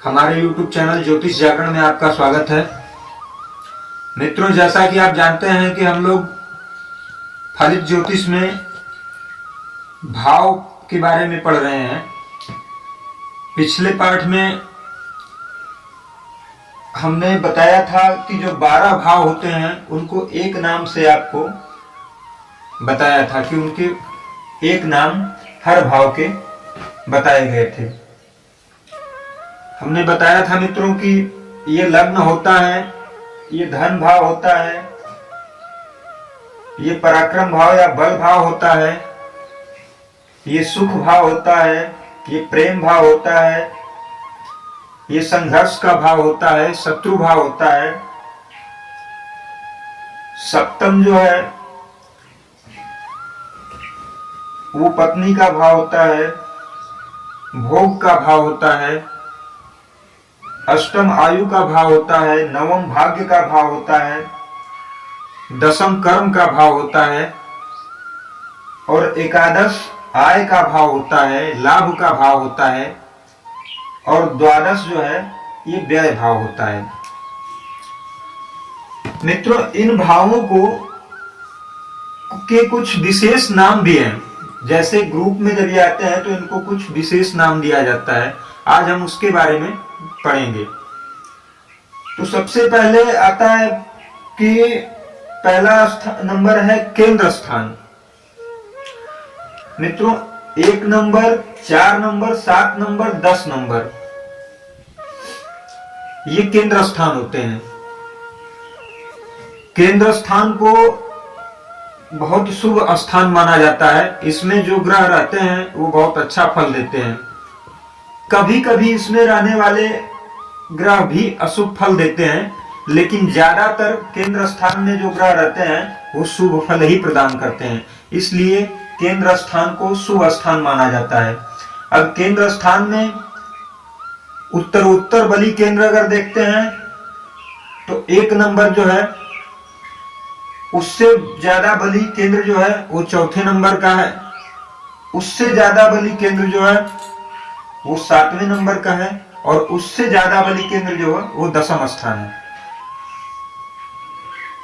हमारे YouTube channel ज्योतिष जागरण में आपका स्वागत है। मित्रों, जैसा कि आप जानते हैं कि हम लोग फलित ज्योतिष में भाव के बारे में पढ़ रहे हैं। पिछले पाठ में हमने बताया था कि जो 12 भाव होते हैं उनको एक नाम से आपको बताया था कि उनके एक नाम हर भाव के बताए गए थे। हमने बताया था मित्रों कि ये लग्न होता है, ये धन भाव होता है, ये पराक्रम भाव या बल भाव होता है, ये सुख भाव होता है, ये प्रेम भाव होता है, ये संघर्ष का भाव होता है, शत्रु भाव होता है। सप्तम जो है वो पत्नी का भाव होता है, भोग का भाव होता है। अष्टम आयु का भाव होता है, नवम भाग्य का भाव होता है, दसम कर्म का भाव होता है और एकादश आय का भाव होता है, लाभ का भाव होता है और द्वादश जो है ये व्यय भाव होता है। मित्रों, इन भावों को के कुछ विशेष नाम भी हैं। जैसे ग्रुप में जब ये आते हैं तो इनको कुछ विशेष नाम दिया जाता है। आज हम उसके बारे में पढ़ेंगे। तो सबसे पहले आता है कि पहला नंबर है केंद्र स्थान। मित्रों, 1 नंबर, 4 नंबर, 7 नंबर, 10 नंबर ये केंद्र स्थान होते हैं। केंद्र स्थान को बहुत शुभ स्थान माना जाता है। इसमें जो ग्रह रहते हैं वो बहुत अच्छा फल देते हैं। कभी कभी इसमें रहने वाले ग्रह भी अशुभ फल देते हैं, लेकिन ज्यादातर केंद्र स्थान में जो ग्रह रहते हैं वो शुभ फल ही प्रदान करते हैं। इसलिए केंद्र स्थान को शुभ स्थान माना जाता है। अब केंद्र स्थान में उत्तर बली केंद्र अगर देखते हैं तो 1 नंबर जो है उससे ज्यादा बली केंद्र जो है वो चौथे नंबर का है। उससे ज्यादा बली केंद्र जो है वो 7वें नंबर का है और उससे ज्यादा बली केंद्र जो है वो 10वां स्थान है।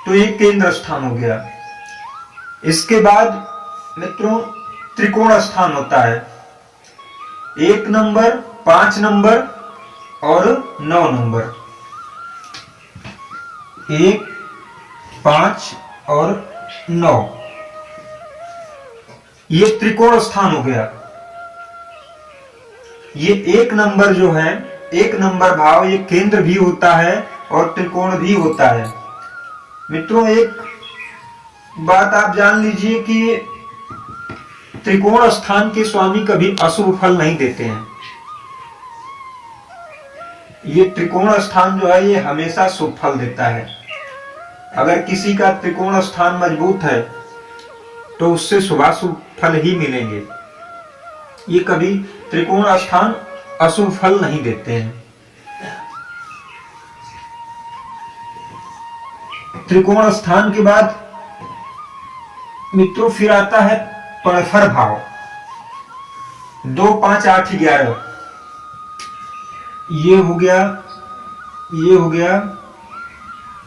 तो ये केंद्र स्थान हो गया। इसके बाद मित्रों त्रिकोण स्थान होता है। 1 नंबर, 5 नंबर और 9 नंबर। 1, 5 और 9 ये त्रिकोण स्थान हो गया। ये 1 नंबर जो है, 1 नंबर भाव, ये केंद्र भी होता है और त्रिकोण भी होता है। मित्रों, एक बात आप जान लीजिए कि त्रिकोण स्थान के स्वामी कभी अशुभ फल नहीं देते हैं। ये त्रिकोण स्थान जो है ये हमेशा शुभ फल देता है। अगर किसी का त्रिकोण स्थान मजबूत है तो उससे शुभाशुभ फल ही मिलेंगे। ये कभी त्रिकोण स्थान अशुभ फल नहीं देते हैं। त्रिकोण स्थान के बाद मित्रों फिर आता है परफर भाव। 2, 5, 8, 11 ये हो गया, ये हो गया,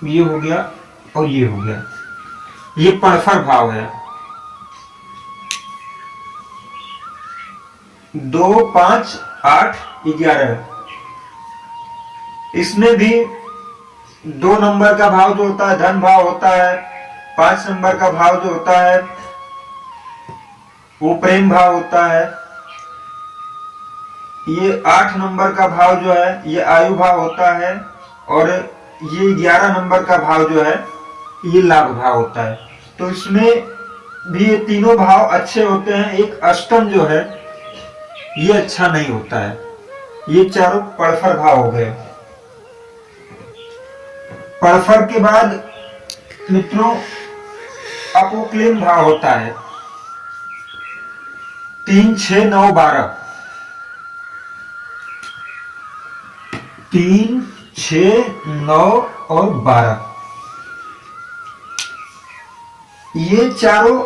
ये हो गया और ये हो गया। ये परफर भाव है। 2, 5, 8, 11 इसमें भी 2 नंबर का भाव जो होता है धन भाव होता है। 5 नंबर का भाव जो होता है वो प्रेम भाव होता है। ये 8 नंबर का भाव जो है ये आयु भाव होता है और ये 11 नंबर का भाव जो है ये लाभ भाव होता है। तो इसमें भी ये तीनों भाव अच्छे होते हैं। एक अष्टम जो है ये अच्छा नहीं होता है। ये चारों परफर भाव हो गए। परफर के बाद मित्रों अपोक्लेम भाव होता है। 3, 6, 9, 12 3, 6, 9 और 12 ये चारों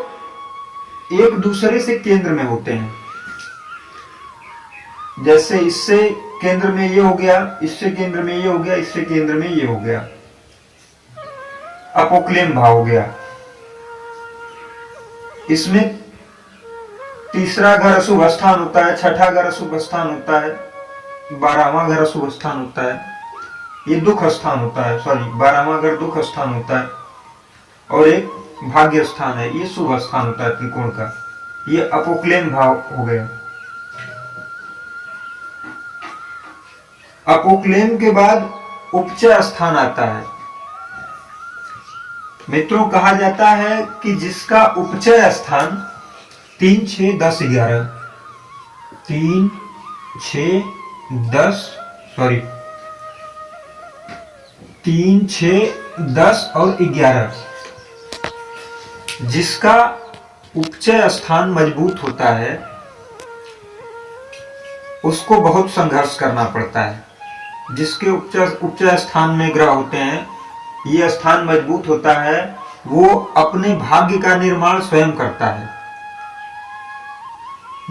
एक दूसरे से केंद्र में होते हैं। जैसे इससे केंद्र में ये हो गया, इससे केंद्र में ये हो गया, इससे केंद्र में ये हो गया, अपोक्लेम भाव हो गया। इसमें तीसरा घर अशुभ स्थान होता है, छठा घर अशुभ स्थान होता है, 12वां घर अशुभ स्थान होता है, ये दुख स्थान होता है, सॉरी 12वां घर दुख स्थान होता है, और एक भाग्य स्थान है, ये शुभ स्थान होता है त्रिकोण का। ये अपोक्लेम भाव हो गया। अपोक्लेम के बाद उपचय स्थान आता है। मित्रों, कहा जाता है कि जिसका उपचय स्थान 3, 6, 10, 11, 3, 6, 10 और 11, जिसका उपचय स्थान मजबूत होता है उसको बहुत संघर्ष करना पड़ता है। जिसके उपचय स्थान में ग्रह होते हैं, ये स्थान मजबूत होता है, वो अपने भाग्य का निर्माण स्वयं करता है।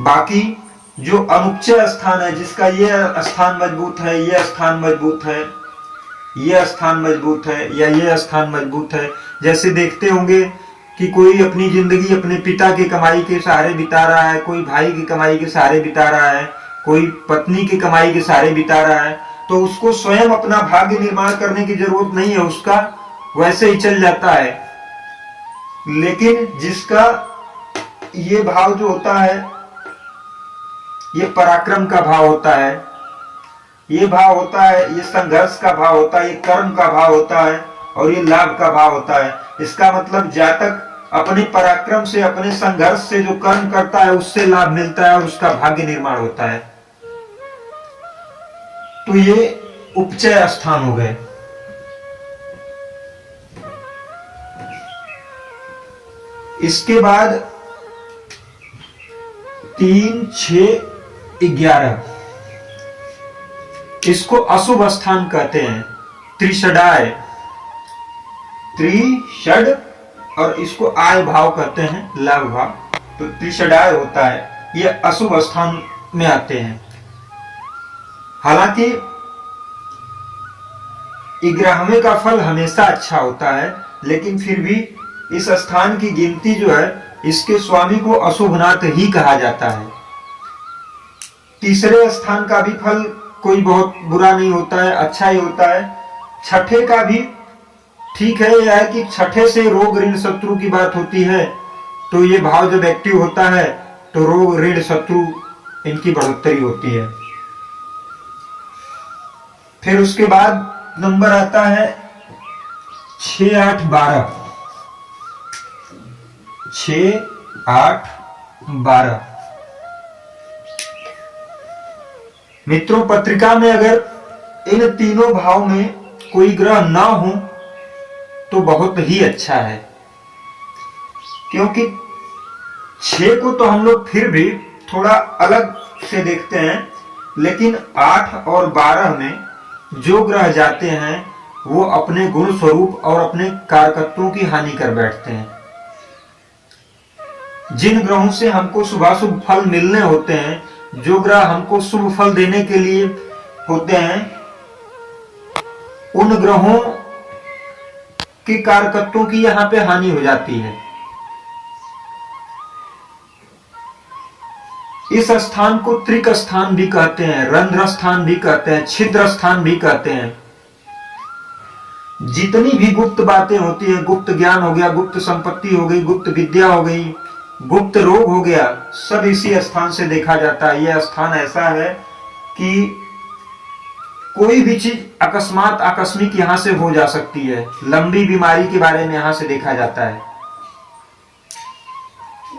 बाकी जो अनुपचय स्थान है, जिसका ये स्थान मजबूत है, ये स्थान मजबूत है, ये स्थान मजबूत है, या ये स्थान मजबूत है, जैसे देखते होंगे कि कोई अपनी जिंदगी अपने पिता की कमाई के सहारे बिता रहा है, कोई भाई की कमाई के सहारे बिता रहा है, कोई पत्नी की कमाई के सहारे बिता रहा है, तो उसको स्वयं अपना भाग्य निर्माण करने की जरूरत नहीं है, उसका वैसे ही चल जाता है। लेकिन जिसका ये भाव जो होता है, ये पराक्रम का भाव होता है, ये भाव होता है, ये संघर्ष का भाव होता है, ये कर्म का भाव होता है, और ये लाभ का भाव होता है। इसका मतलब जातक अपने पराक्रम से, अपने संघर्ष से जो कर्म करता है उससे लाभ मिलता है और उसका भाग्य निर्माण होता है। तो ये उपचय स्थान हो गए। इसके बाद 3, 6, 11, इसको अशुभ स्थान कहते हैं, त्रिषडाय, त्रिषड, और इसको आय भाव कहते हैं, लाभ भाव। तो त्रिषडाय होता है, ये अशुभ स्थान में आते हैं। हालांकि 11वें का फल हमेशा अच्छा होता है, लेकिन फिर भी इस स्थान की गिनती जो है, इसके स्वामी को अशुभनाथ ही कहा जाता है। तीसरे स्थान का भी फल कोई बहुत बुरा नहीं होता है, अच्छा ही होता है। छठे का भी ठीक है, यह है कि छठे से रोग ऋण शत्रु की बात होती है, तो ये भाव जब एक्टिव होता है तो रोग ऋण शत्रु इनकी बढ़ोतरी होती है। फिर उसके बाद नंबर आता है 6, 8, 12, 6, 8, 12। मित्रों, पत्रिका में अगर इन तीनों भाव में कोई ग्रह ना हो तो बहुत ही अच्छा है, क्योंकि 6 को तो हम लोग फिर भी थोड़ा अलग से देखते हैं, लेकिन 8 और 12 में जो ग्रह जाते हैं वो अपने गुण स्वरूप और अपने कारकत्वों की हानि कर बैठते हैं। जिन ग्रहों से हमको शुभाशुभ फल मिलने होते हैं, जो ग्रह हमको शुभ फल देने के लिए होते हैं, उन ग्रहों के कारकत्वों की यहां पे हानि हो जाती है। इस स्थान को त्रिक स्थान भी कहते हैं, रंध्र स्थान भी कहते हैं, छिद्र स्थान भी कहते हैं। जितनी भी गुप्त बातें होती है, गुप्त ज्ञान हो गया, गुप्त संपत्ति हो गई, गुप्त विद्या हो गई, गुप्त रोग हो गया, सब इसी स्थान से देखा जाता है। यह स्थान ऐसा है कि कोई भी चीज अकस्मात आकस्मिक यहां से हो जा सकती है। लंबी बीमारी के बारे में यहां से देखा जाता है।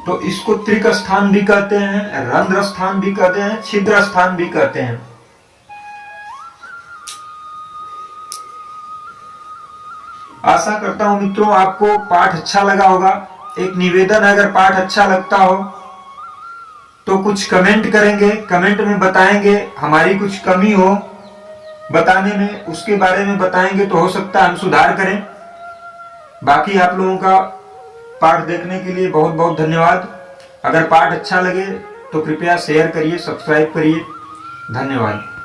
तो इसको त्रिक स्थान भी कहते हैं, रंध्र स्थान भी कहते हैं, छिद्र स्थान भी कहते हैं। आशा करता हूं मित्रों आपको पाठ अच्छा लगा होगा। एक निवेदन है, अगर पाठ अच्छा लगता हो तो कुछ कमेंट करेंगे, कमेंट में बताएंगे हमारी कुछ कमी हो बताने में, उसके बारे में बताएंगे तो हो सकता है हम सुधार करें। बाकी आप लोगों का पाठ देखने के लिए बहुत बहुत धन्यवाद। अगर पाठ अच्छा लगे तो कृपया शेयर करिए, सब्सक्राइब करिए। धन्यवाद।